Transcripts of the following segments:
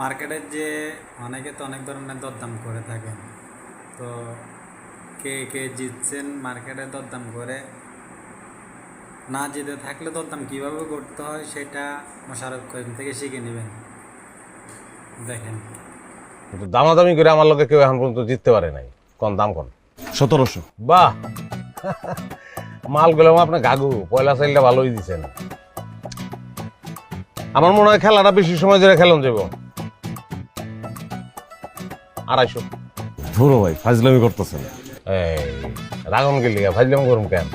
মার্কেটের যে অনেকে তো অনেক ধরনের দরদাম করে থাকেন, তো কে কে জিতছেন মার্কেটে দরদাম করে, না জিতে থাকলে দরদাম কীভাবে করতে হয় সেটা মোশাররফ করিম থেকে শিখে নেবেন। দেখেন, কিন্তু দামাদামি করে আমার লোকে কেউ এখন পর্যন্ত জিততে পারে নাই। কোন দাম কোন? 1700। বাহ, মালগুলো আপনার গাগু পয়লা সাইলটা ভালোই দিচ্ছেন। আমার মনে হয় খেলাটা বেশি সময় ধরে খেলন যাব। 250। ধরো ভাই, ফাজলামি করতেছেন। এই রাগন গেলি ভাজলাম করুন কেন?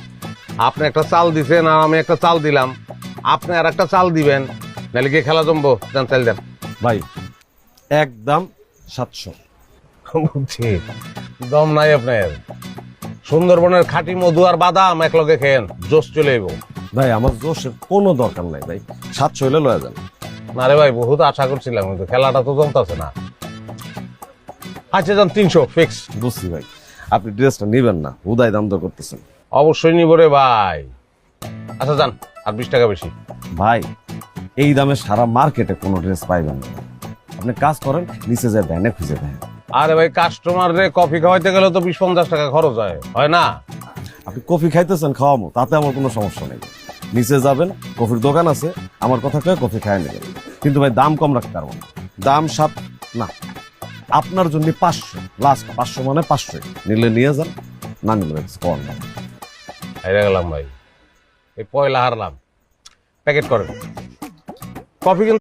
আপনি একটা চাল দিছেন আর আমি একটা চাল দিলাম, আপনি আর একটা চাল দিবেন, নাহলে কি খেলা জমবো? দেন চাল দেন। ভাই একদম 700। বুঝছি, দম নাই আপনার। সুন্দরবনের খাঁটি মধু আর বাদাম একলগে খেয়েন, জোশ চলে আইব। ভাই আমার জোশের কোনো দরকার নাই ভাই, 700 হইলে লয়া যান। না রে ভাই, বহুত আশা করছিলাম কিন্তু খেলাটা তো জমতাছে না। আচ্ছা যান, 300 ফিক্স। বুঝছি ভাই, আপনি ড্রেসটা নিবেন না, উদয় দাম দর করতেছেন। অবশ্যই নিব রে ভাই। আচ্ছা যান, আর 20 টাকা বেশি। ভাই এই দামে সারা মার্কেটে কোনো ড্রেস পাইবেন না। আপনি কাজ করেন, নিচে যায় ভ্যানে খুঁজে দেন। আরে ভাই, কাস্টমার রে কফি খাওয়াইতে গেলে তো 20-50 টাকা খরচ হয়, হয় না? আপনি কফি খাইতেছেন, খাওয়ামো, তাতে আমার কোনো সমস্যা নেই। নিচে যাবেন, কফির দোকান আছে, আমার কথা কয়ে কফি খাই নেবেন। কিন্তু ভাই দাম কম রাখতে পারবো না। দাম 7 না, আপনার জন্য 500 লাস্ট। 500 মানে 500, নিলে নিয়ে যান, না নিলে কম না। হেরে গেলাম ভাই, এই পয়লা হারলাম। প্যাকেট করেন। কফি কিন্তু